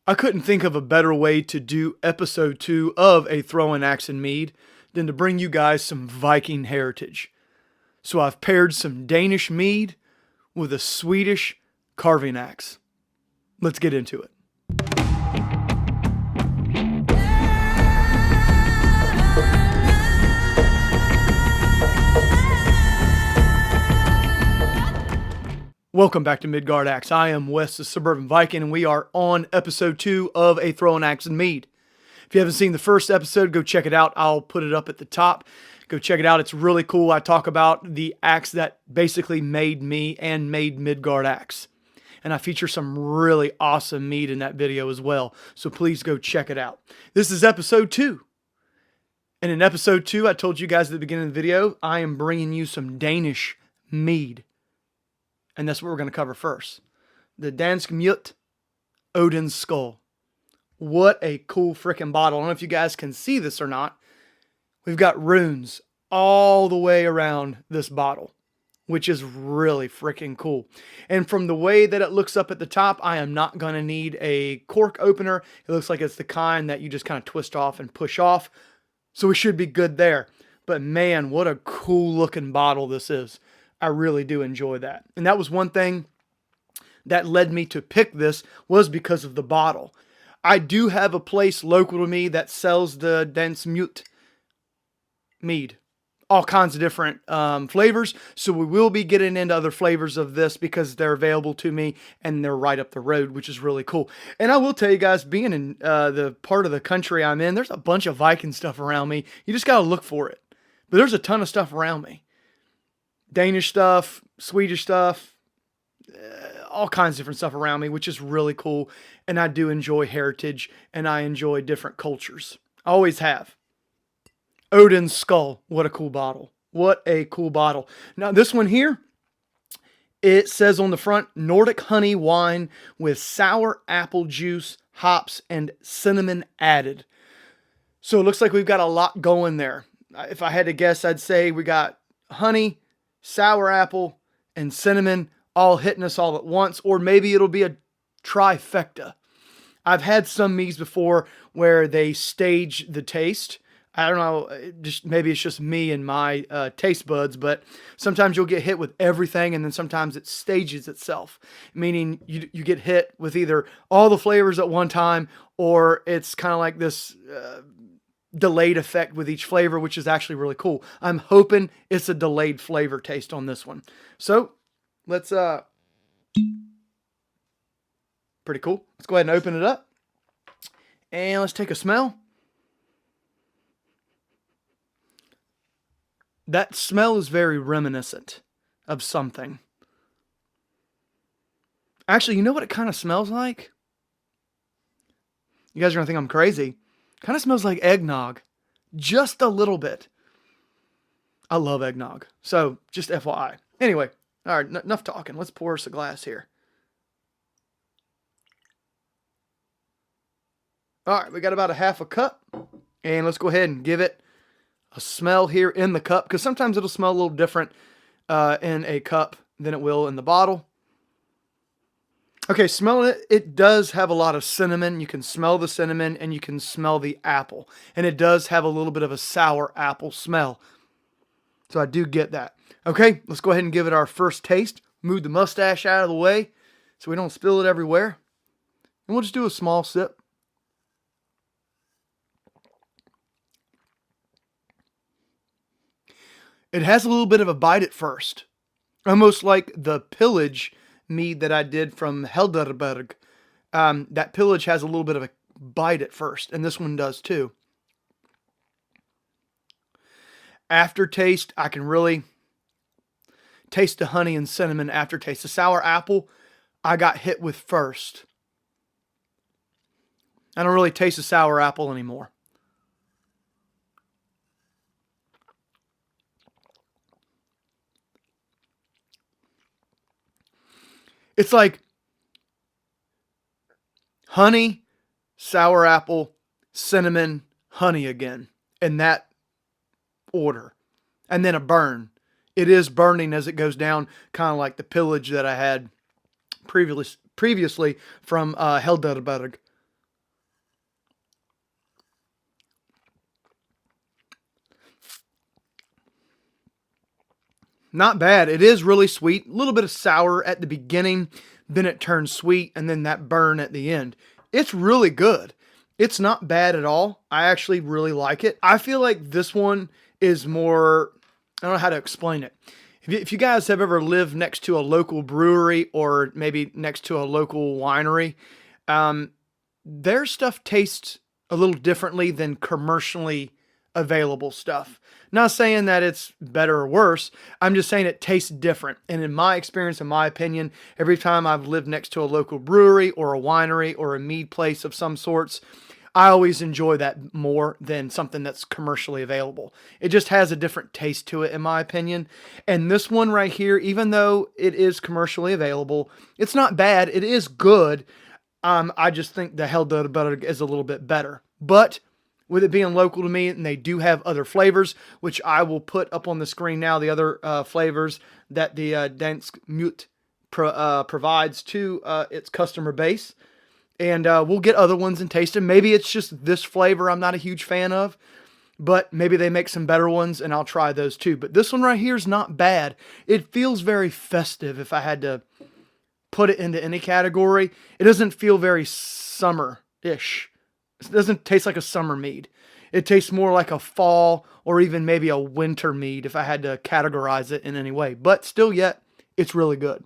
I couldn't think of a better way to do episode 2 of A Throwing Axe and Mead than to bring you guys some Viking heritage. So I've paired some Danish mead with a Swedish carving axe. Let's get into it. Welcome back to Midgard Axe. I am Wes, the Suburban Viking, and we are on episode 2 of A Throwing Axe and Mead. If you haven't seen the first episode, go check it out. I'll put it up at the top. Go check it out. It's really cool. I talk about the axe that basically made me and made Midgard Axe. And I feature some really awesome mead in that video as well. So please go check it out. This is episode 2. And in episode 2, I told you guys at the beginning of the video, I am bringing you some Danish mead. And that's what we're going to cover first. The DANSK MJØD Odin's Skull. What a cool freaking bottle. I don't know if you guys can see this or not. We've got runes all the way around this bottle, which is really freaking cool. And from the way that it looks up at the top, I am not going to need a cork opener. It looks like it's the kind that you just kind of twist off and push off. So we should be good there. But man, what a cool looking bottle this is. I really do enjoy that. And that was one thing that led me to pick this, was because of the bottle. I do have a place local to me that sells the DANSK MJØD mead. All kinds of different flavors. So we will be getting into other flavors of this because they're available to me and they're right up the road, which is really cool. And I will tell you guys, being in the part of the country I'm in, there's a bunch of Viking stuff around me. You just got to look for it. But there's a ton of stuff around me. Danish stuff, Swedish stuff, all kinds of different stuff around me, which is really cool. And I do enjoy heritage and I enjoy different cultures. I always have. Odin's Skull. What a cool bottle. What a cool bottle. Now this one here, it says on the front, Nordic honey wine with sour apple juice, hops, and cinnamon added. So it looks like we've got a lot going there. If I had to guess, I'd say we got honey, sour apple, and cinnamon all hitting us all at once, or maybe it'll be a trifecta. I've had some meads before where they stage the taste. I don't know, maybe it's just me and my taste buds, but sometimes you'll get hit with everything and then sometimes it stages itself, meaning you get hit with either all the flavors at one time or it's kind of like this delayed effect with each flavor, which is actually really cool. I'm hoping it's a delayed flavor taste on this one. So let's, pretty cool. Let's go ahead and open it up and let's take a smell. That smell is very reminiscent of something. Actually, you know what it kind of smells like? You guys are going to think I'm crazy. Kind of smells like eggnog. Just a little bit. I love eggnog. So, just FYI. Anyway, all right, enough talking. Let's pour us a glass here. All right, we got about a half a cup. And let's go ahead and give it a smell here in the cup, because sometimes it'll smell a little different in a cup than it will in the bottle. Okay, smelling it, it does have a lot of cinnamon. You can smell the cinnamon and you can smell the apple. And it does have a little bit of a sour apple smell. So I do get that. Okay, let's go ahead and give it our first taste. Move the mustache out of the way so we don't spill it everywhere. And we'll just do a small sip. It has a little bit of a bite at first, almost like the pillage mead that I did from Heidelberg. That pillage has a little bit of a bite at first, and this one does too. Aftertaste, I can really taste the honey and cinnamon aftertaste. The sour apple, I got hit with first. I don't really taste the sour apple anymore. It's like honey, sour apple, cinnamon, honey again, in that order. And then a burn. It is burning as it goes down, kind of like the pillage that I had previously from Heidelberg. not bad. It is really sweet. A little bit of sour at the beginning, then it turns sweet, and then that burn at the end. It's really good. It's not bad at all. I actually really like it. I feel like this one is more, I don't know how to explain it. If you guys have ever lived next to a local brewery or maybe next to a local winery, their stuff tastes a little differently than commercially available stuff. Not saying that it's better or worse. I'm just saying it tastes different. And in my experience, in my opinion, every time I've lived next to a local brewery or a winery or a mead place of some sorts, I always enjoy that more than something that's commercially available. It just has a different taste to it, in my opinion. And this one right here, even though it is commercially available, it's not bad. It is good. I just think the Hell Butter is a little bit better. But with it being local to me, and they do have other flavors, which I will put up on the screen now, the other flavors that the DANSK MJØD provides to its customer base. And we'll get other ones and taste them. Maybe it's just this flavor I'm not a huge fan of, but maybe they make some better ones, and I'll try those too. But this one right here is not bad. It feels very festive if I had to put it into any category. It doesn't feel very summer-ish. It doesn't taste like a summer mead. It tastes more like a fall or even maybe a winter mead if I had to categorize it in any way. But still yet, it's really good.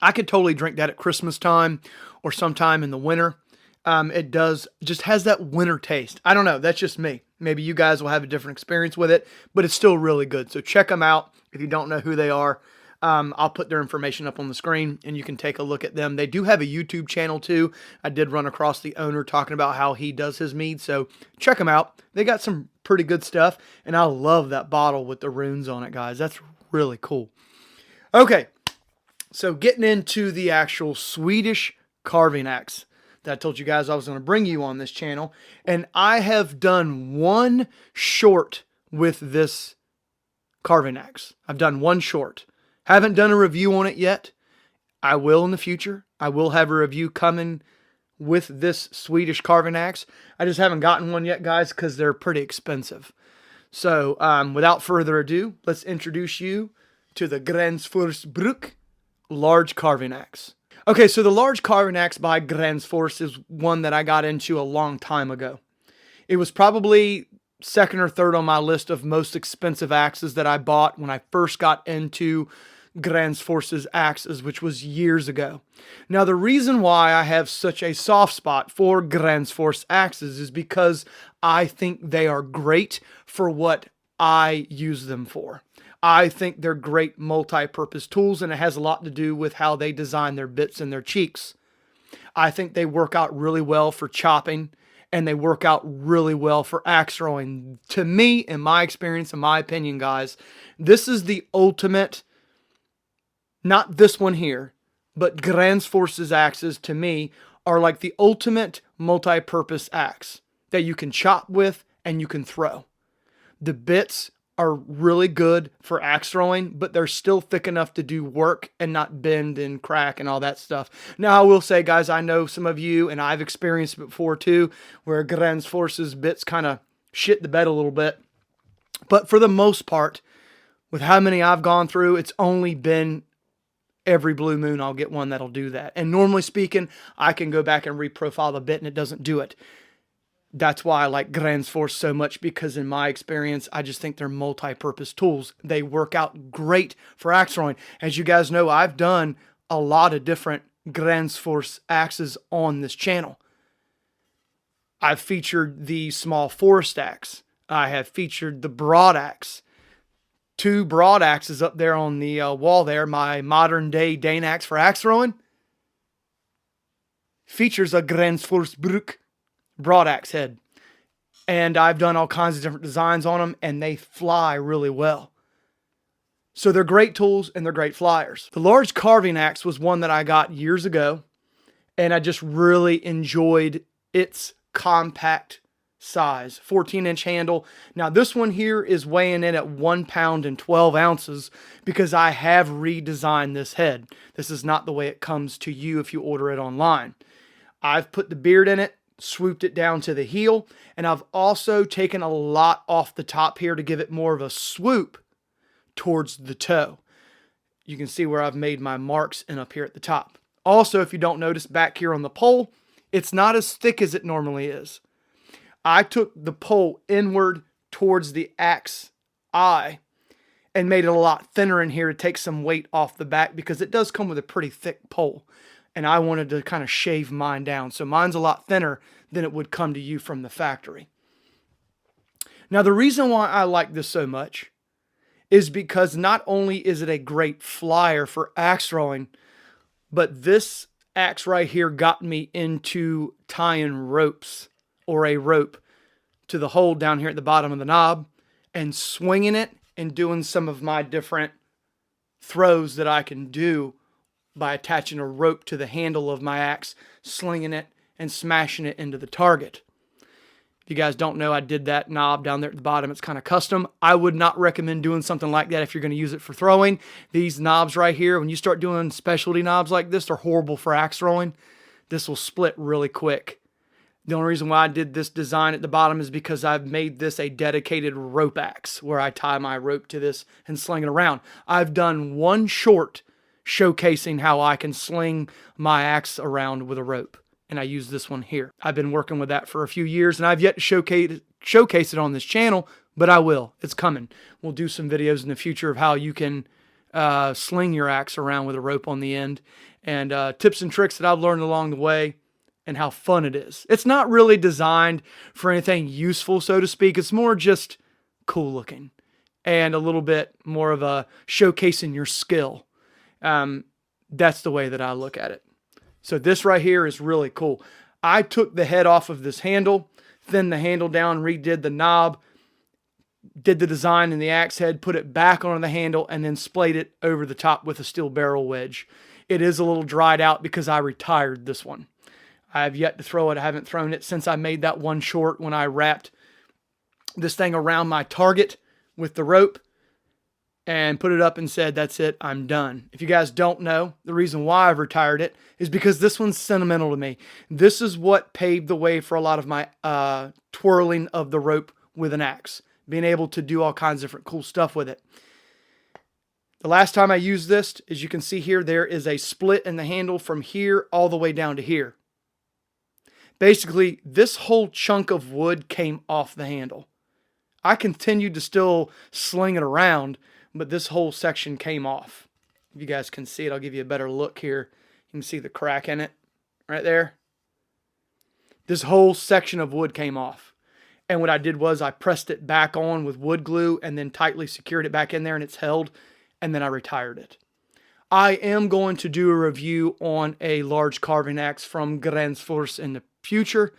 I could totally drink that at Christmas time or sometime in the winter. It just has that winter taste. I don't know. That's just me. Maybe you guys will have a different experience with it, but it's still really good. So check them out. If you don't know who they are, I'll put their information up on the screen and you can take a look at them. They do have a YouTube channel too. I did run across the owner talking about how he does his mead. So check them out. They got some pretty good stuff. And I love that bottle with the runes on it, guys. That's really cool. Okay. So getting into the actual Swedish carving axe that I told you guys I was going to bring you on this channel. And I have done one short with this carving axe. I've done one short. Haven't done a review on it yet. I will in the future. I will have a review coming with this Swedish carving axe. I just haven't gotten one yet, guys, because they're pretty expensive. So without further ado, let's introduce you to the Gränsfors Bruk large carving axe. Okay, so the large carving axe by Gränsfors is one that I got into a long time ago. It was probably second or third on my list of most expensive axes that I bought when I first got into Gränsfors's axes, which was years ago. Now, the reason why I have such a soft spot for Gränsfors axes is because I think they are great for what I use them for. I think they're great multi-purpose tools, and it has a lot to do with how they design their bits and their cheeks. I think they work out really well for chopping, and they work out really well for axe throwing. To me, in my experience, in my opinion, guys, this is the ultimate, not this one here, but Gränsfors's axes, to me, are like the ultimate multi-purpose axe that you can chop with and you can throw. The bits are really good for axe throwing, but they're still thick enough to do work and not bend and crack and all that stuff. Now, I will say, guys, I know some of you, and I've experienced it before too, where Gränsfors's bits kind of shit the bed a little bit. But for the most part, with how many I've gone through, it's only been every blue moon I'll get one that'll do that. And normally speaking, I can go back and reprofile the bit and it doesn't do it. That's why I like Gränsfors so much, because in my experience, I just think they're multi-purpose tools. They work out great for axe throwing. As you guys know, I've done a lot of different Gränsfors axes on this channel. I've featured the small forest axe. I have featured the broad axe. Two broad axes up there on the wall there. My modern day Dane axe for axe throwing features a Gränsfors Bruk broad axe head. And I've done all kinds of different designs on them, and they fly really well. So they're great tools and they're great flyers. The large carving axe was one that I got years ago, and I just really enjoyed its compact size, 14-inch handle. Now this one here is weighing in at 1 pound and 12 ounces because I have redesigned this head. This is not the way it comes to you if you order it online. I've put the beard in it, swooped it down to the heel, and I've also taken a lot off the top here to give it more of a swoop towards the toe. You can see where I've made my marks and up here at the top. Also, if you don't notice back here on the pole, it's not as thick as it normally is. I took the pole inward towards the axe eye and made it a lot thinner in here to take some weight off the back, because it does come with a pretty thick pole. And I wanted to kind of shave mine down. So mine's a lot thinner than it would come to you from the factory. Now, the reason why I like this so much is because not only is it a great flyer for axe throwing, but this axe right here got me into tying ropes, or a rope, to the hole down here at the bottom of the knob and swinging it and doing some of my different throws that I can do by attaching a rope to the handle of my axe, slinging it, and smashing it into the target. If you guys don't know, I did that knob down there at the bottom. It's kind of custom. I would not recommend doing something like that if you're going to use it for throwing. These knobs right here, when you start doing specialty knobs like this, they're horrible for axe throwing. This will split really quick. The only reason why I did this design at the bottom is because I've made this a dedicated rope axe where I tie my rope to this and sling it around. I've done one short showcasing how I can sling my axe around with a rope, and I use this one here. I've been working with that for a few years, and I've yet to showcase it on this channel, but I will. It's coming. We'll do some videos in the future of how you can sling your axe around with a rope on the end, and tips and tricks that I've learned along the way, and how fun it is. It's not really designed for anything useful, so to speak. It's more just cool looking and a little bit more of a showcasing your skill. That's the way that I look at it. So this right here is really cool. I took the head off of this handle, thinned the handle down, redid the knob, did the design in the axe head, put it back on the handle, and then splayed it over the top with a steel barrel wedge. It is a little dried out because I retired this one. I have yet to throw it. I haven't thrown it since I made that one short when I wrapped this thing around my target with the rope and put it up and said, that's it, I'm done. If you guys don't know, the reason why I've retired it is because this one's sentimental to me. This is what paved the way for a lot of my twirling of the rope with an axe, being able to do all kinds of different cool stuff with it. The last time I used this, as you can see here, there is a split in the handle from here all the way down to here. Basically, this whole chunk of wood came off the handle. I continued to still sling it around, but this whole section came off. If you guys can see it, I'll give you a better look here. You can see the crack in it right there. This whole section of wood came off. And what I did was I pressed it back on with wood glue and then tightly secured it back in there, and it's held, and then I retired it. I am going to do a review on a large carving axe from Gränsfors in the future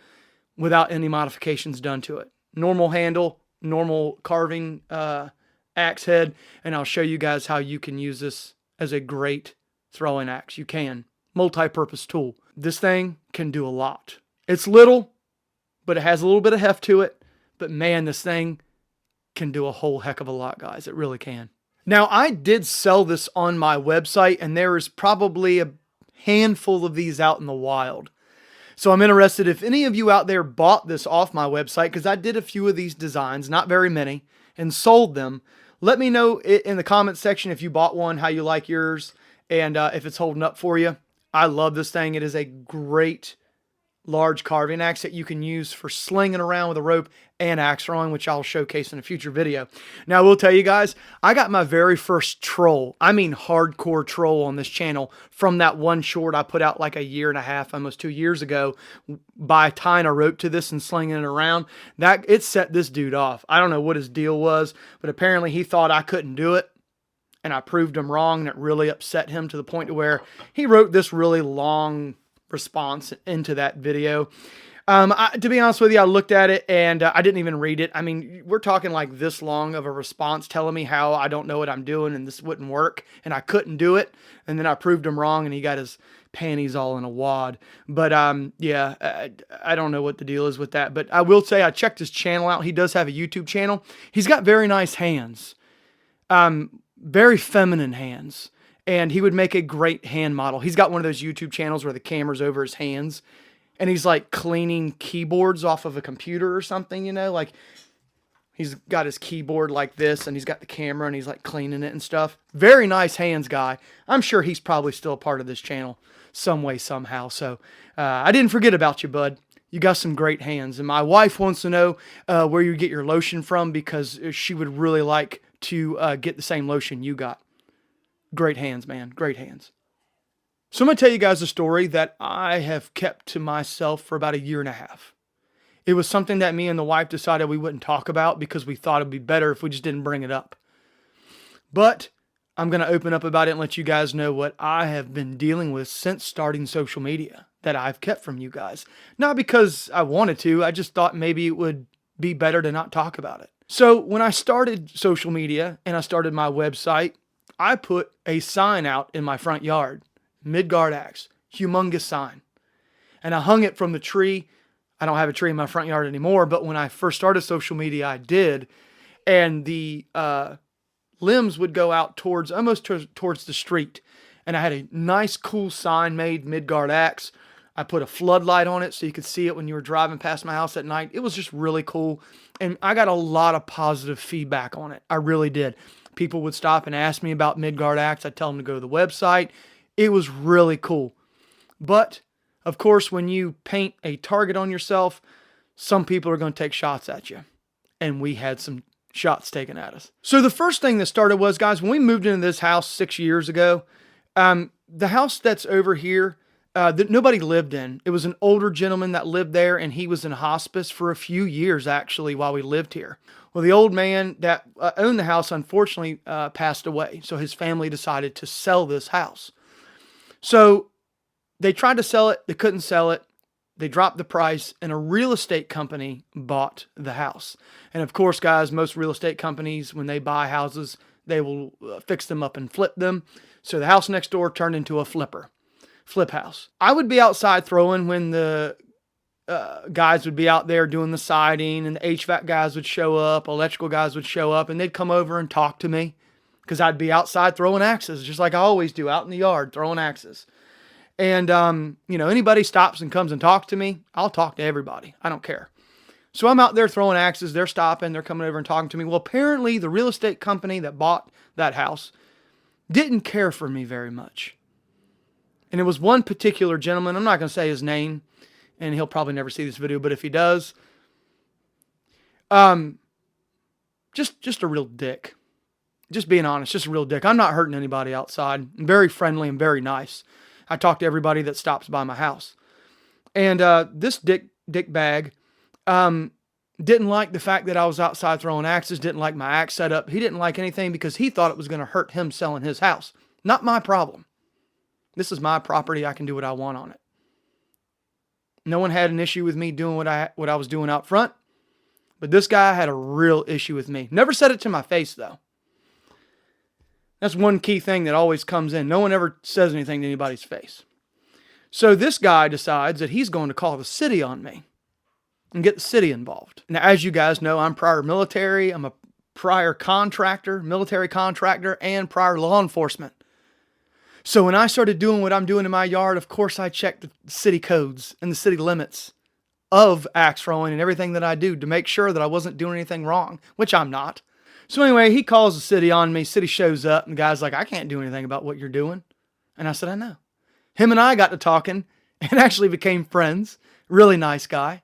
without any modifications done to it. Normal handle, normal carving axe head, and I'll show you guys how you can use this as a great throwing axe. You can. Multi-purpose tool. This thing can do a lot. It's little, but it has a little bit of heft to it. But man, this thing can do a whole heck of a lot, guys. It really can. Now, I did sell this on my website, and there is probably a handful of these out in the wild. So I'm interested if any of you out there bought this off my website, because I did a few of these designs, not very many, and sold them. Let me know in the comment section if you bought one, how you like yours, and if it's holding up for you. I love this thing. It is a great large carving axe that you can use for slinging around with a rope and axe throwing, which I'll showcase in a future video. Now, I will tell you guys, I got my very first troll, I mean hardcore troll on this channel from that one short I put out like a year and a half, almost 2 years ago, by tying a rope to this and slinging it around. It set this dude off. I don't know what his deal was, but apparently he thought I couldn't do it. And I proved him wrong, and it really upset him to the point to where he wrote this really long response into that video. To be honest with you, I looked at it and I didn't even read it. I mean, we're talking like this long of a response telling me how I don't know what I'm doing and this wouldn't work and I couldn't do it. And then I proved him wrong and he got his panties all in a wad. But yeah, I don't know what the deal is with that. But I will say I checked his channel out. He does have a YouTube channel. He's got very nice hands. Very feminine hands. And he would make a great hand model. He's got one of those YouTube channels where the camera's over his hands. And he's like cleaning keyboards off of a computer or something, you know? Like, He's got his keyboard like this, and he's got the camera, and he's like cleaning it and stuff. Very nice hands guy. I'm sure he's probably still a part of this channel some way, somehow. So I didn't forget about you, bud. You got some great hands. And my wife wants to know where you get your lotion from, because she would really like to get the same lotion you got. Great hands, man. Great hands. So I'm going to tell you guys a story that I have kept to myself for about 1.5 years. It was something that me and the wife decided we wouldn't talk about because we thought it'd be better if we just didn't bring it up. But I'm going to open up about it and let you guys know what I have been dealing with since starting social media that I've kept from you guys. Not because I wanted to, I just thought maybe it would be better to not talk about it. So when I started social media and I started my website, I put a sign out in my front yard, Midgard Axe, humongous sign. And I hung it from the tree. I don't have a tree in my front yard anymore, but when I first started social media, I did. And the limbs would go out towards, almost towards the street. And I had a nice, cool sign made, Midgard Axe. I put a floodlight on it so you could see it when you were driving past my house at night. It was just really cool. And I got a lot of positive feedback on it. I really did. People would stop and ask me about Midgard Axe. I'd tell them to go to the website. It was really cool. But of course, when you paint a target on yourself, some people are going to take shots at you. And we had some shots taken at us. So the first thing that started was, guys, when we moved into this house 6 years ago, the house that's over here, that nobody lived in. It was an older gentleman that lived there, and he was in hospice for a few years, actually, while we lived here. Well, the old man that owned the house, unfortunately, passed away. So his family decided to sell this house. So they tried to sell it. They couldn't sell it. They dropped the price, and a real estate company bought the house. And of course, guys, most real estate companies, when they buy houses, they will fix them up and flip them. So the house next door turned into a flip house. I would be outside throwing when the guys would be out there doing the siding, and the HVAC guys would show up, electrical guys would show up, and they'd come over and talk to me because I'd be outside throwing axes, just like I always do, out in the yard throwing axes. And, you know, anybody stops and comes and talks to me, I'll talk to everybody. I don't care. So I'm out there throwing axes. They're stopping. They're coming over and talking to me. Well, apparently the real estate company that bought that house didn't care for me very much. And it was one particular gentleman. I'm not going to say his name, and he'll probably never see this video, but if he does, just a real dick. Just being honest, just a real dick. I'm not hurting anybody outside. I'm very friendly and very nice. I talk to everybody that stops by my house. And this dick bag didn't like the fact that I was outside throwing axes, didn't like my axe setup. He didn't like anything because he thought it was going to hurt him selling his house. Not my problem. This is my property. I can do what I want on it. No one had an issue with me doing what I was doing out front. But this guy had a real issue with me. Never said it to my face, though. That's one key thing that always comes in. No one ever says anything to anybody's face. So this guy decides that he's going to call the city on me and get the city involved. Now, as you guys know, I'm prior military. I'm a prior contractor, military contractor, and prior law enforcement. So when I started doing what I'm doing in my yard, of course I checked the city codes and the city limits of axe throwing and everything that I do to make sure that I wasn't doing anything wrong, which I'm not. So anyway, he calls the city on me. City shows up, and the guy's like, I can't do anything about what you're doing. And I said, I know. Him and I got to talking and actually became friends. Really nice guy.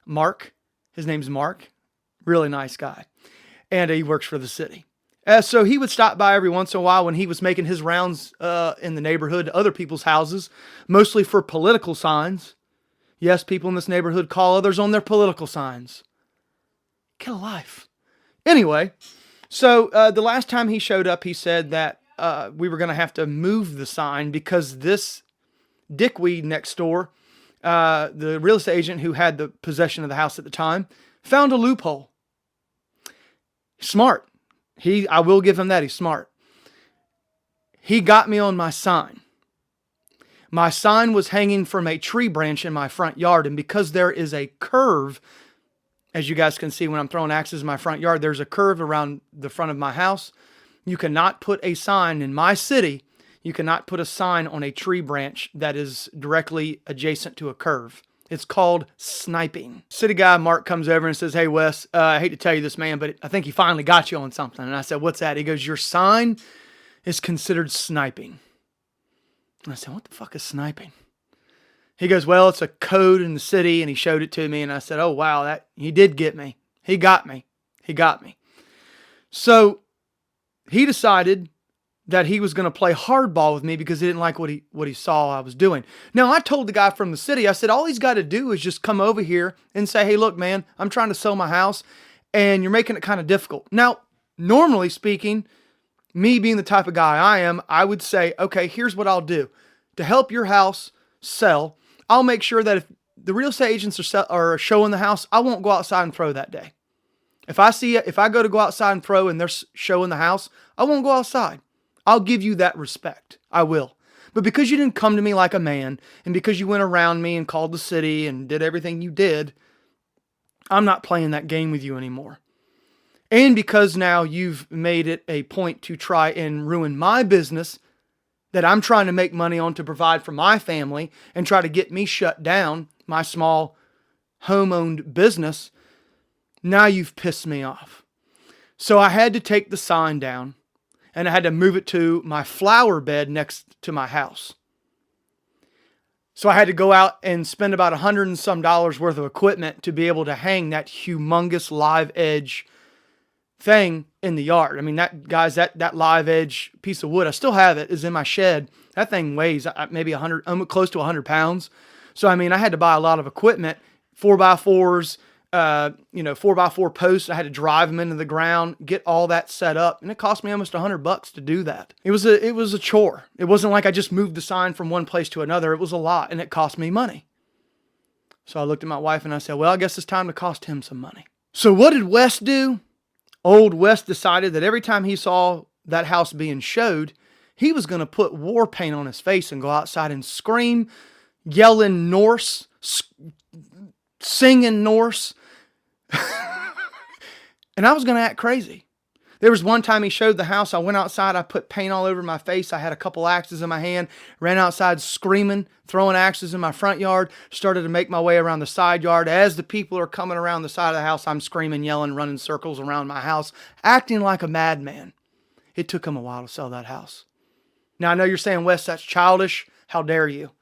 Mark. His name's Mark. Really nice guy. And he works for the city. So he would stop by every once in a while when he was making his rounds in the neighborhood to other people's houses, mostly for political signs. Yes, people in this neighborhood call others on their political signs. Get a life. Anyway, so the last time he showed up, he said that we were going to have to move the sign because this dickweed next door, the real estate agent who had the possession of the house at the time, found a loophole. Smart. I will give him that. He's smart. He got me on my sign. My sign was hanging from a tree branch in my front yard, and because there is a curve, as you guys can see when I'm throwing axes in my front yard, there's a curve around the front of my house. You cannot put a sign in my city. You cannot put a sign on a tree branch that is directly adjacent to a curve. It's called sniping. City guy Mark comes over and says, "Hey Wes, I hate to tell you this, man, but I think he finally got you on something." And I said, "What's that?" He goes, "Your sign is considered sniping." And I said, "What the fuck is sniping?" He goes, "Well, it's a code in the city," and he showed it to me. And I said, "Oh wow, that he did get me. He got me. He got me." So he decided that he was going to play hardball with me because he didn't like what he saw I was doing. Now, I told the guy from the city, I said, all he's got to do is just come over here and say, "Hey, look, man, I'm trying to sell my house and you're making it kind of difficult." Now, normally speaking, me being the type of guy I am, I would say, "Okay, here's what I'll do. To help your house sell, I'll make sure that if the real estate agents are showing the house, I won't go outside and throw that day. If I go to go outside and throw and they're showing the house, I won't go outside. I'll give you that respect. I will. But because you didn't come to me like a man, and because you went around me and called the city and did everything you did, I'm not playing that game with you anymore. And because now you've made it a point to try and ruin my business that I'm trying to make money on to provide for my family and try to get me shut down, my small home-owned business, now you've pissed me off." So I had to take the sign down and I had to move it to my flower bed next to my house. So I had to go out and spend about $100 and some worth of equipment to be able to hang that humongous live edge thing in the yard. I mean, that live edge piece of wood, I still have it, is in my shed. That thing weighs maybe 100, close to 100 pounds. So, I mean, I had to buy a lot of equipment, 4x4s, 4x4 posts. I had to drive them into the ground, get all that set up. And it cost me almost $100 to do that. It was a chore. It wasn't like I just moved the sign from one place to another. It was a lot and it cost me money. So I looked at my wife and I said, "Well, I guess it's time to cost him some money." So what did Wes do? Old Wes decided that every time he saw that house being showed, he was going to put war paint on his face and go outside and scream, yell in Norse, sing in Norse. And I was going to act crazy. There was one time he showed the house. I went outside. I put paint all over my face. I had a couple axes in my hand. Ran outside screaming, throwing axes in my front yard. Started to make my way around the side yard. As the people are coming around the side of the house, I'm screaming, yelling, running circles around my house, acting like a madman. It took him a while to sell that house. Now, I know you're saying, "Wes, that's childish. How dare you?"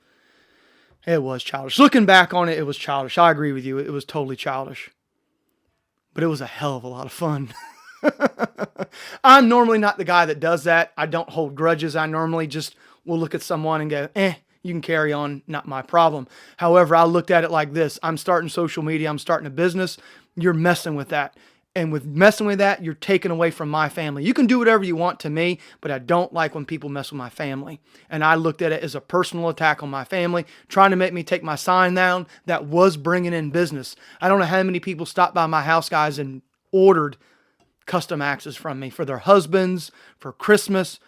It was childish. Looking back on it, it was childish. I agree with you. It was totally childish. But it was a hell of a lot of fun. I'm normally not the guy that does that. I don't hold grudges. I normally just will look at someone and go, you can carry on, not my problem. However, I looked at it like this. I'm starting social media. I'm starting a business. You're messing with that. And with messing with that, you're taking away from my family. You can do whatever you want to me, but I don't like when people mess with my family. And I looked at it as a personal attack on my family, trying to make me take my sign down that was bringing in business. I don't know how many people stopped by my house, guys, and ordered custom axes from me for their husbands, for Christmas,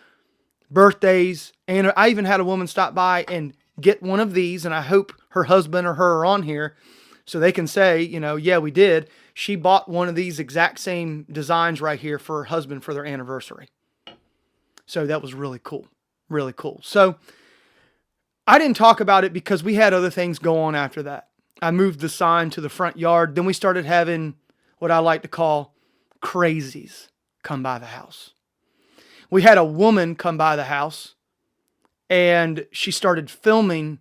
birthdays. And I even had a woman stop by and get one of these, and I hope her husband or her are on here so they can say, yeah, we did. She bought one of these exact same designs right here for her husband for their anniversary. So that was really cool. Really cool. So I didn't talk about it because we had other things go on after that. I moved the sign to the front yard. Then we started having what I like to call crazies come by the house. We had a woman come by the house and she started filming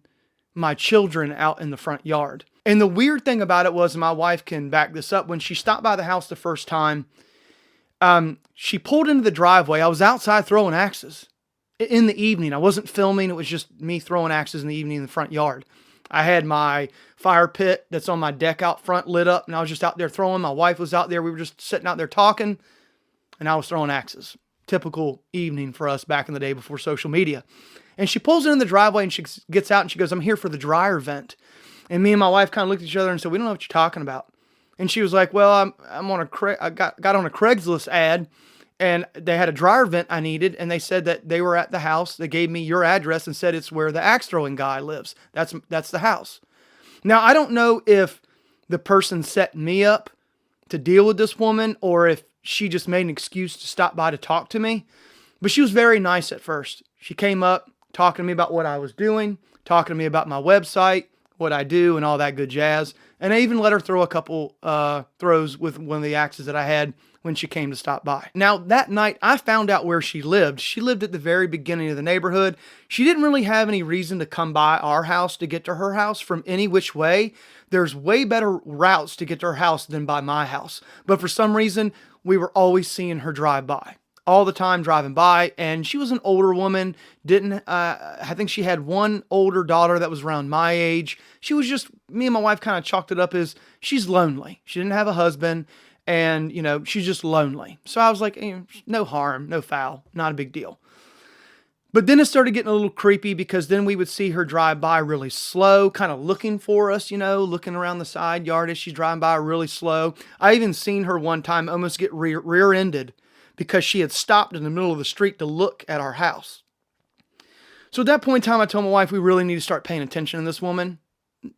my children out in the front yard. And the weird thing about it was, and my wife can back this up, when she stopped by the house the first time, she pulled into the driveway. I was outside throwing axes in the evening. I wasn't filming. It was just me throwing axes in the evening in the front yard. I had my fire pit that's on my deck out front lit up, and I was just out there throwing. My wife was out there. We were just sitting out there talking, and I was throwing axes. Typical evening for us back in the day before social media. And she pulls in the driveway, and she gets out, and she goes, "I'm here for the dryer vent." And me and my wife kind of looked at each other and said, "We don't know what you're talking about." And she was like, "Well, I got on a Craigslist ad, and they had a dryer vent I needed, and they said that they were at the house. They gave me your address and said it's where the axe throwing guy lives. That's the house." Now, I don't know if the person set me up to deal with this woman or if she just made an excuse to stop by to talk to me, but she was very nice at first. She came up talking to me about what I was doing, talking to me about my website, what I do and all that good jazz. And I even let her throw a couple throws with one of the axes that I had when she came to stop by. Now, that night, I found out where she lived. She lived at the very beginning of the neighborhood. She didn't really have any reason to come by our house to get to her house from any which way. There's way better routes to get to her house than by my house. But for some reason, we were always seeing her drive by. All the time driving by, and she was an older woman, I think she had one older daughter that was around my age. She was just, me and my wife kind of chalked it up as, she's lonely. She didn't have a husband, and, she's just lonely. So I was like, no harm, no foul, not a big deal. But then it started getting a little creepy because then we would see her drive by really slow, kind of looking for us, looking around the side yard as she's driving by really slow. I even seen her one time almost get rear-ended because she had stopped in the middle of the street to look at our house. So at that point in time, I told my wife we really need to start paying attention to this woman.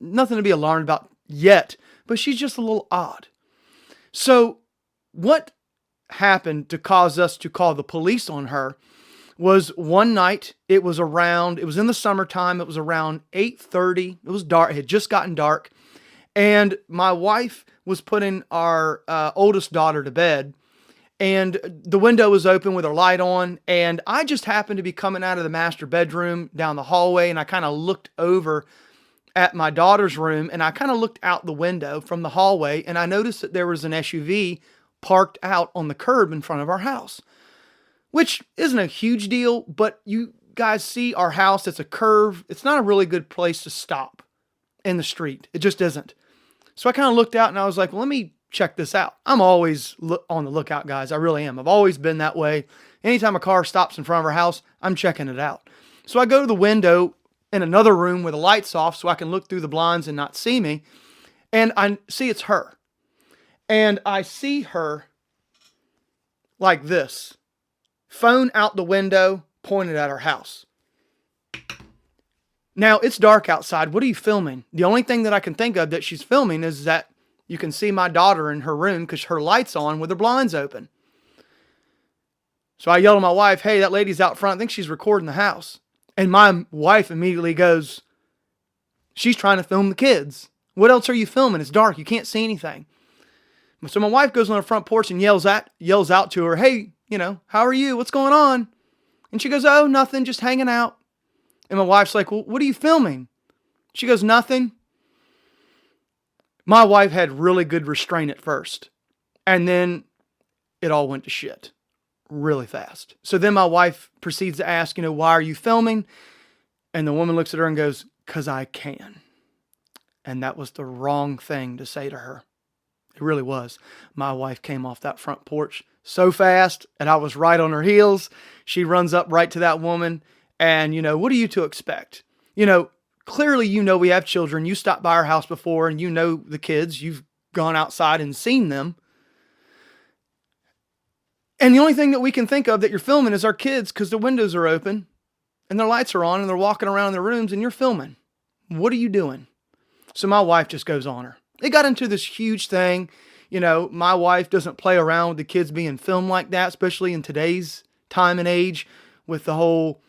Nothing to be alarmed about yet, but she's just a little odd. So what happened to cause us to call the police on her was one night, it was in the summertime, it was around 8:30, it was dark, it had just gotten dark, and my wife was putting our oldest daughter to bed, and the window was open with her light on, and I just happened to be coming out of the master bedroom down the hallway, and I kind of looked over at my daughter's room, and I kind of looked out the window from the hallway, and I noticed that there was an SUV parked out on the curb in front of our house, which isn't a huge deal, but you guys see our house, it's a curve. It's not a really good place to stop in the street. It just isn't. So I kind of looked out and I was like, well, let me check this out. I'm always on the lookout, guys. I really am. I've always been that way. Anytime a car stops in front of our house, I'm checking it out. So I go to the window in another room where the light's off so I can look through the blinds and not see me. And I see it's her. And I see her like this. Phone out the window, pointed at our house. Now, it's dark outside. What are you filming? The only thing that I can think of that she's filming is that you can see my daughter in her room because her light's on with her blinds open. So I yelled at my wife, hey, that lady's out front. I think she's recording the house. And my wife immediately goes, she's trying to film the kids. What else are you filming? It's dark. You can't see anything. So my wife goes on the front porch and yells out to her, hey, how are you? What's going on? And she goes, oh, nothing, just hanging out. And my wife's like, well, what are you filming? She goes, nothing. My wife had really good restraint at first. And then it all went to shit really fast. So then my wife proceeds to ask, why are you filming? And the woman looks at her and goes, 'cause I can. And that was the wrong thing to say to her. It really was. My wife came off that front porch so fast, and I was right on her heels. She runs up right to that woman, and, what are you to expect? Clearly, we have children. You stopped by our house before, and the kids. You've gone outside and seen them. And the only thing that we can think of that you're filming is our kids because the windows are open, and their lights are on, and they're walking around in their rooms, and you're filming. What are you doing? So my wife just goes on her. It got into this huge thing. My wife doesn't play around with the kids being filmed like that, especially in today's time and age with the whole,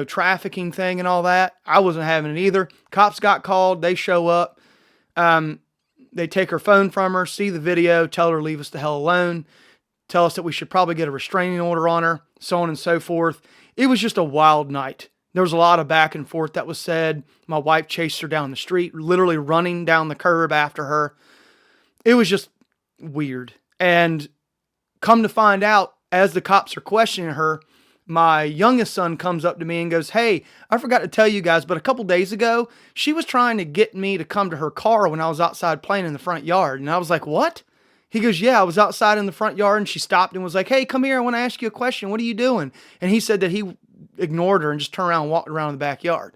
trafficking thing and all that. I wasn't having it either. Cops got called. They show up. They take her phone from her, see the video, tell her to leave us the hell alone, tell us that we should probably get a restraining order on her, so on and so forth. It was just a wild night. There was a lot of back and forth that was said. My wife chased her down the street, literally running down the curb after her. It was just weird. And come to find out, as the cops are questioning her, my youngest son comes up to me and goes, hey, I forgot to tell you guys, but a couple days ago, she was trying to get me to come to her car when I was outside playing in the front yard. And I was like, what? He goes, yeah, I was outside in the front yard and she stopped and was like, hey, come here. I want to ask you a question. What are you doing? And he said that he ignored her and just turned around and walked around the backyard.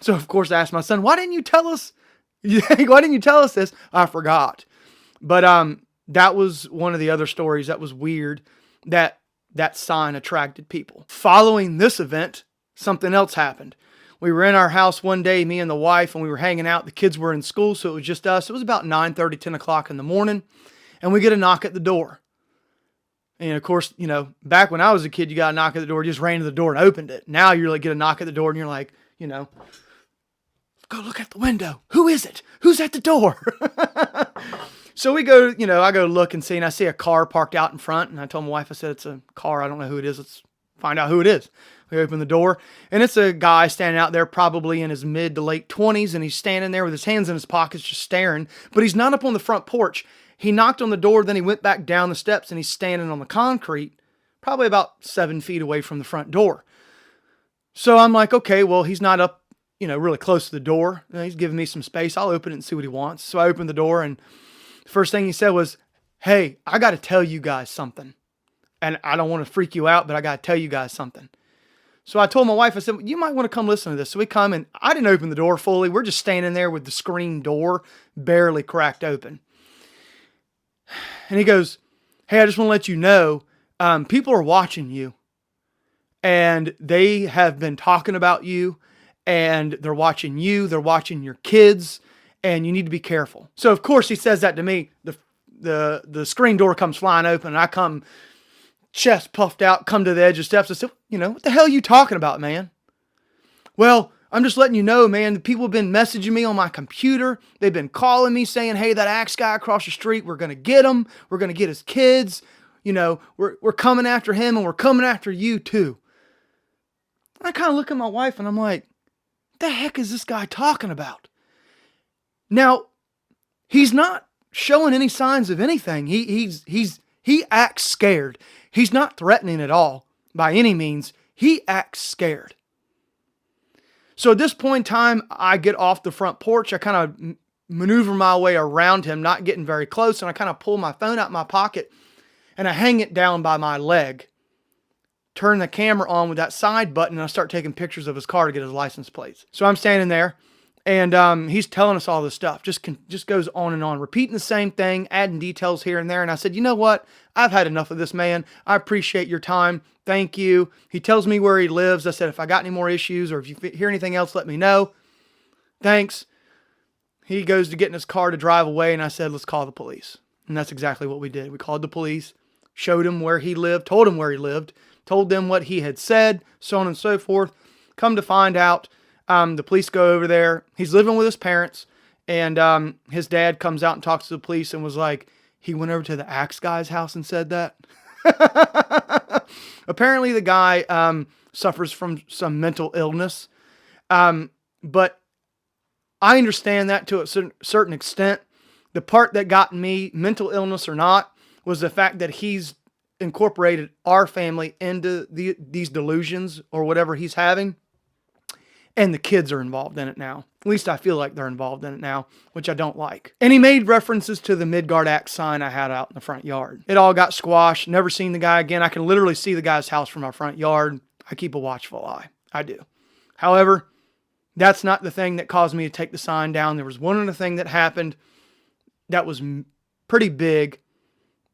So of course I asked my son, why didn't you tell us? Why didn't you tell us this? I forgot. But that was one of the other stories that was weird, that sign attracted people. Following this event, something else happened. We were in our house one day, me and the wife, and we were hanging out. The kids were in school, so it was just us. It was about 9:30, 10 o'clock in the morning, and we get a knock at the door. And of course, back when I was a kid, you got a knock at the door, you just ran to the door and opened it. Now you like get a knock at the door and you're like, go look at the window. Who is it? Who's at the door? So we go, I go look and see, and I see a car parked out in front. And I told my wife, I said, it's a car. I don't know who it is. Let's find out who it is. We open the door, and it's a guy standing out there probably in his mid to late 20s, and he's standing there with his hands in his pockets just staring. But he's not up on the front porch. He knocked on the door, then he went back down the steps, and he's standing on the concrete, probably about 7 feet away from the front door. So I'm like, okay, well, he's not up, really close to the door. He's giving me some space. I'll open it and see what he wants. So I opened the door, and the first thing he said was, hey, I got to tell you guys something. And I don't want to freak you out, but I got to tell you guys something. So I told my wife, I said, you might want to come listen to this. So we come, and I didn't open the door fully. We're just standing there with the screen door barely cracked open. And he goes, hey, I just want to let you know, people are watching you. And they have been talking about you. And they're watching you. They're watching your kids. And you need to be careful. So, of course, he says that to me. The screen door comes flying open, and I come chest puffed out, come to the edge of steps. I said, what the hell are you talking about, man? Well, I'm just letting you know, man, the people have been messaging me on my computer. They've been calling me saying, hey, that Axe guy across the street, we're going to get him. We're going to get his kids. We're coming after him, and we're coming after you too. I kind of look at my wife, and I'm like, what the heck is this guy talking about? Now, he's not showing any signs of anything. He acts scared. He's not threatening at all by any means. He acts scared. So at this point in time, I get off the front porch. I kind of maneuver my way around him, not getting very close. And I kind of pull my phone out of my pocket and I hang it down by my leg. Turn the camera on with that side button, and I start taking pictures of his car to get his license plates. So I'm standing there. And he's telling us all this stuff, just goes on and on, repeating the same thing, adding details here and there. And I said, you know what? I've had enough of this, man. I appreciate your time. Thank you. He tells me where he lives. I said, if I got any more issues or if you hear anything else, let me know. Thanks. He goes to get in his car to drive away. And I said, let's call the police. And that's exactly what we did. We called the police, showed him where he lived, told him where he lived, told them what he had said, so on and so forth. Come to find out, the police go over there. He's living with his parents, and his dad comes out and talks to the police and was like, he went over to the Axe guy's house and said that. Apparently the guy suffers from some mental illness, but I understand that to a certain extent. The part that got me, mental illness or not, was the fact that he's incorporated our family into these delusions or whatever he's having. And the kids are involved in it now. At least I feel like they're involved in it now, which I don't like. And he made references to the Midgard Axe sign I had out in the front yard. It all got squashed. Never seen the guy again. I can literally see the guy's house from our front yard. I keep a watchful eye. I do. However, that's not the thing that caused me to take the sign down. There was one other thing that happened that was pretty big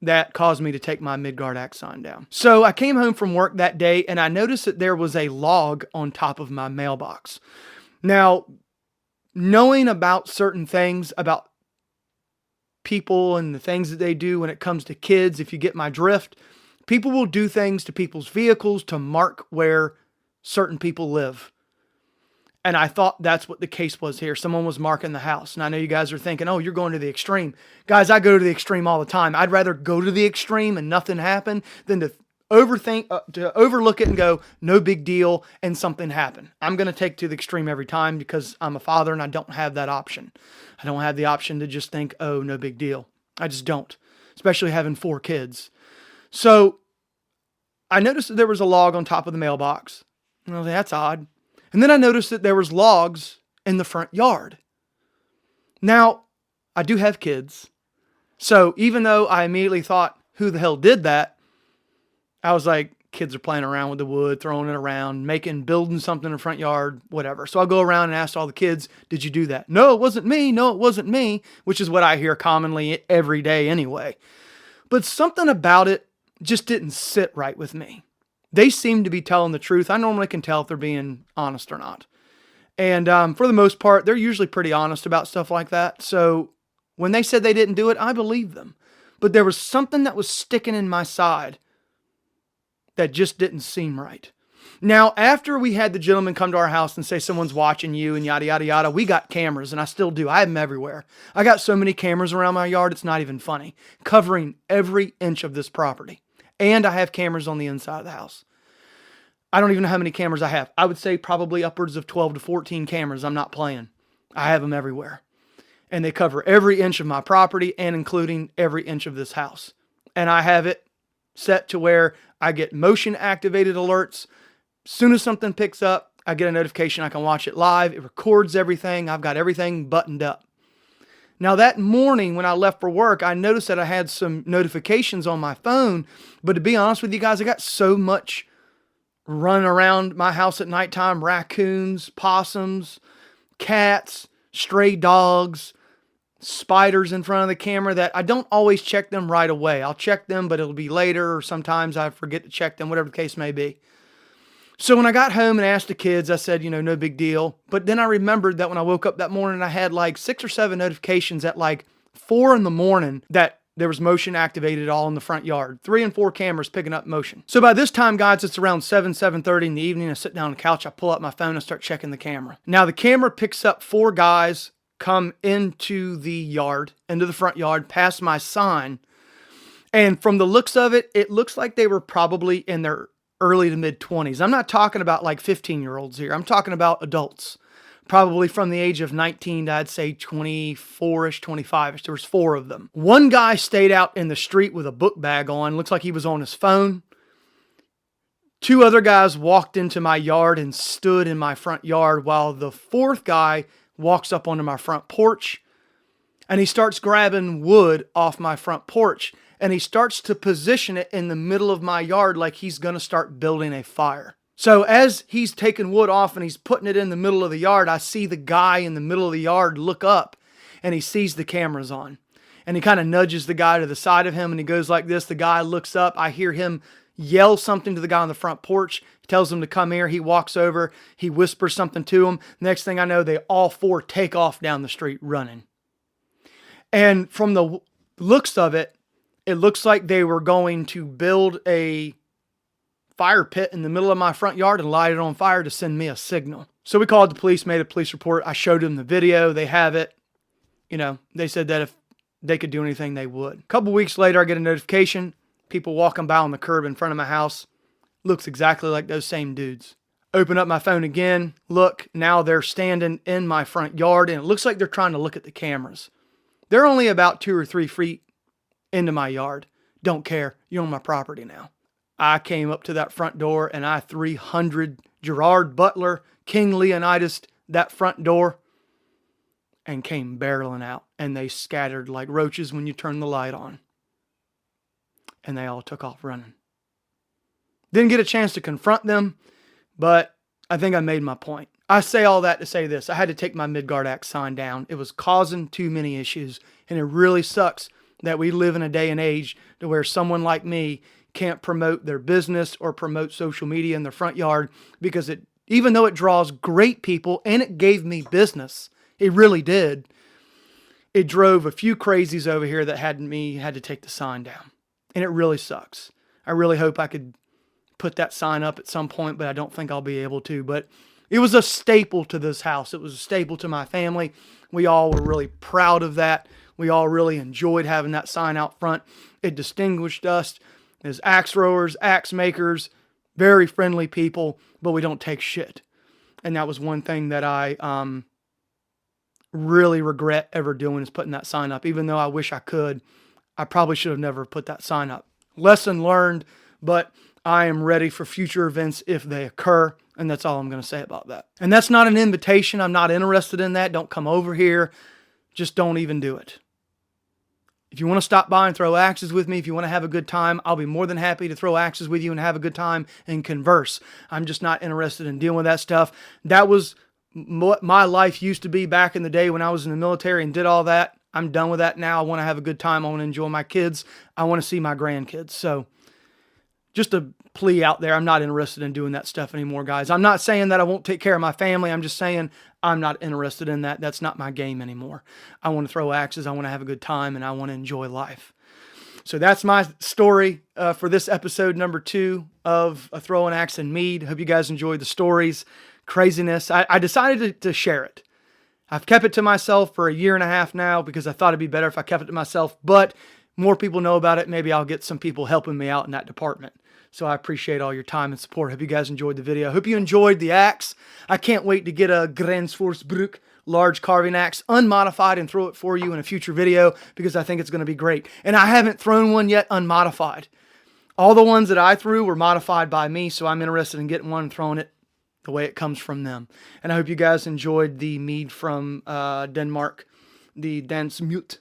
that caused me to take my Midgard Axe sign down. So I came home from work that day, and I noticed that there was a log on top of my mailbox. Now, knowing about certain things about people and the things that they do when it comes to kids, if you get my drift, people will do things to people's vehicles to mark where certain people live. And I thought that's what the case was here. Someone was marking the house. And I know you guys are thinking, oh, you're going to the extreme. Guys, I go to the extreme all the time. I'd rather go to the extreme and nothing happen than to overlook it and go, no big deal, and something happen. I'm going to take to the extreme every time because I'm a father and I don't have that option. I don't have the option to just think, oh, no big deal. I just don't, especially having 4 kids. So I noticed that there was a log on top of the mailbox. And I was like, that's odd. And then I noticed that there was logs in the front yard. Now, I do have kids. So even though I immediately thought, who the hell did that? I was like, kids are playing around with the wood, throwing it around, building something in the front yard, whatever. So I'll go around and ask all the kids, did you do that? No, it wasn't me. No, it wasn't me, which is what I hear commonly every day anyway. But something about it just didn't sit right with me. They seem to be telling the truth. I normally can tell if they're being honest or not. And for the most part, they're usually pretty honest about stuff like that. So when they said they didn't do it, I believe them. But there was something that was sticking in my side that just didn't seem right. Now, after we had the gentleman come to our house and say someone's watching you and yada, yada, yada, we got cameras, and I still do. I have them everywhere. I got so many cameras around my yard, it's not even funny, covering every inch of this property. And I have cameras on the inside of the house. I don't even know how many cameras I have. I would say probably upwards of 12 to 14 cameras. I'm not playing. I have them everywhere. And they cover every inch of my property and including every inch of this house. And I have it set to where I get motion activated alerts. As soon as something picks up, I get a notification. I can watch it live. It records everything. I've got everything buttoned up. Now that morning when I left for work, I noticed that I had some notifications on my phone. But to be honest with you guys, I got so much running around my house at nighttime. Raccoons, possums, cats, stray dogs, spiders in front of the camera that I don't always check them right away. I'll check them, but it'll be later, or sometimes I forget to check them, whatever the case may be. So when I got home and asked the kids, I said, no big deal. But then I remembered that when I woke up that morning, I had like 6 or 7 notifications at like 4 in the morning that there was motion activated all in the front yard. 3 and 4 cameras picking up motion. So by this time, guys, it's around 7:30 in the evening. I sit down on the couch, I pull up my phone and start checking the camera. Now the camera picks up 4 guys come into the yard, into the front yard, past my sign. And from the looks of it, it looks like they were probably in their early to mid-20s. I'm not talking about like 15-year-olds here. I'm talking about adults. Probably from the age of 19 to I'd say 24-ish, 25-ish. There was 4 of them. One guy stayed out in the street with a book bag on. Looks like he was on his phone. 2 other guys walked into my yard and stood in my front yard while the 4th guy walks up onto my front porch and he starts grabbing wood off my front porch. And he starts to position it in the middle of my yard like he's going to start building a fire. So as he's taking wood off and he's putting it in the middle of the yard, I see the guy in the middle of the yard look up and he sees the cameras on. And he kind of nudges the guy to the side of him and he goes like this. The guy looks up. I hear him yell something to the guy on the front porch. He tells him to come here. He walks over. He whispers something to him. Next thing I know, they all 4 take off down the street running. And from the looks of it, it looks like they were going to build a fire pit in the middle of my front yard and light it on fire to send me a signal. So we called the police, made a police report. I showed them the video. They have it. They said that if they could do anything, they would. A couple weeks later, I get a notification. People walking by on the curb in front of my house. Looks exactly like those same dudes. Open up my phone again. Look, now they're standing in my front yard and it looks like they're trying to look at the cameras. They're only about 2 or 3 feet into my yard. Don't care. You're on my property now. I came up to that front door and I 300 Gerard Butler, King Leonidas, that front door and came barreling out. And they scattered like roaches when you turn the light on. And they all took off running. Didn't get a chance to confront them, but I think I made my point. I say all that to say this. I had to take my Midgard Axe sign down. It was causing too many issues. And it really sucks that we live in a day and age to where someone like me can't promote their business or promote social media in their front yard because even though it draws great people and it gave me business, it really did. It drove a few crazies over here that had to take the sign down. And it really sucks. I really hope I could put that sign up at some point, but I don't think I'll be able to. But it was a staple to this house. It was a staple to my family. We all were really proud of that. We all really enjoyed having that sign out front. It distinguished us as axe throwers, axe makers, very friendly people, but we don't take shit. And that was one thing that I really regret ever doing is putting that sign up. Even though I wish I could, I probably should have never put that sign up. Lesson learned, but I am ready for future events if they occur. And that's all I'm going to say about that. And that's not an invitation. I'm not interested in that. Don't come over here. Just don't even do it. If you want to stop by and throw axes with me, if you want to have a good time, I'll be more than happy to throw axes with you and have a good time and converse. I'm just not interested in dealing with that stuff. That was what my life used to be back in the day when I was in the military and did all that. I'm done with that now. I want to have a good time. I want to enjoy my kids. I want to see my grandkids. So just a plea out there. I'm not interested in doing that stuff anymore, guys. I'm not saying that I won't take care of my family. I'm just saying I'm not interested in that. That's not my game anymore. I want to throw axes. I want to have a good time and I want to enjoy life. So that's my story for this episode number 2 of A Throwing Axe and Mead. Hope you guys enjoyed the stories, craziness. I decided to share it. I've kept it to myself for a year and a half now because I thought it'd be better if I kept it to myself, but more people know about it. Maybe I'll get some people helping me out in that department. So I appreciate all your time and support. Hope you guys enjoyed the video. Hope you enjoyed the axe. I can't wait to get a Gränsfors Bruk large carving axe unmodified and throw it for you in a future video because I think it's going to be great. And I haven't thrown one yet unmodified. All the ones that I threw were modified by me, so I'm interested in getting one and throwing it the way it comes from them. And I hope you guys enjoyed the mead from Denmark, the Danish Mead,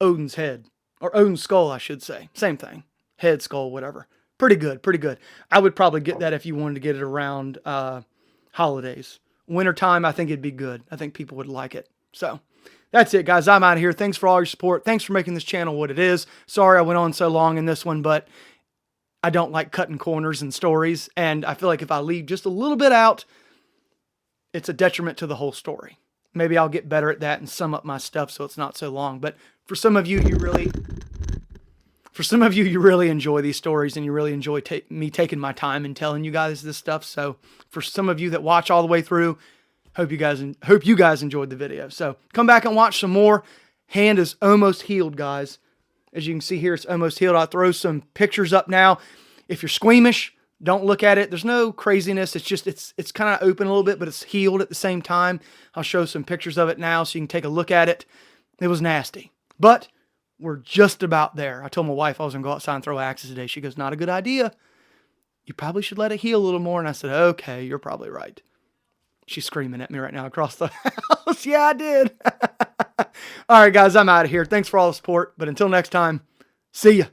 Odin's head, or Odin's skull, I should say. Same thing. Head, skull, whatever. Pretty good, pretty good. I would probably get that if you wanted to get it around holidays. Wintertime, I think it'd be good. I think people would like it. So that's it, guys. I'm out of here. Thanks for all your support. Thanks for making this channel what it is. Sorry I went on so long in this one, but I don't like cutting corners and stories. And I feel like if I leave just a little bit out, it's a detriment to the whole story. Maybe I'll get better at that and sum up my stuff so it's not so long. But for some of you, you really enjoy these stories and you really enjoy me taking my time and telling you guys this stuff. So for some of you that watch all the way through, hope you guys enjoyed the video. So come back and watch some more. Hand is almost healed, guys. As you can see here, it's almost healed. I'll throw some pictures up now. If you're squeamish, don't look at it. There's no craziness. It's just, it's kind of open a little bit, but it's healed at the same time. I'll show some pictures of it now so you can take a look at it. It was nasty, but we're just about there. I told my wife I was going to go outside and throw axes today. She goes, not a good idea. You probably should let it heal a little more. And I said, okay, you're probably right. She's screaming at me right now across the house. Yeah, I did. All right, guys, I'm out of here. Thanks for all the support. But until next time, see ya.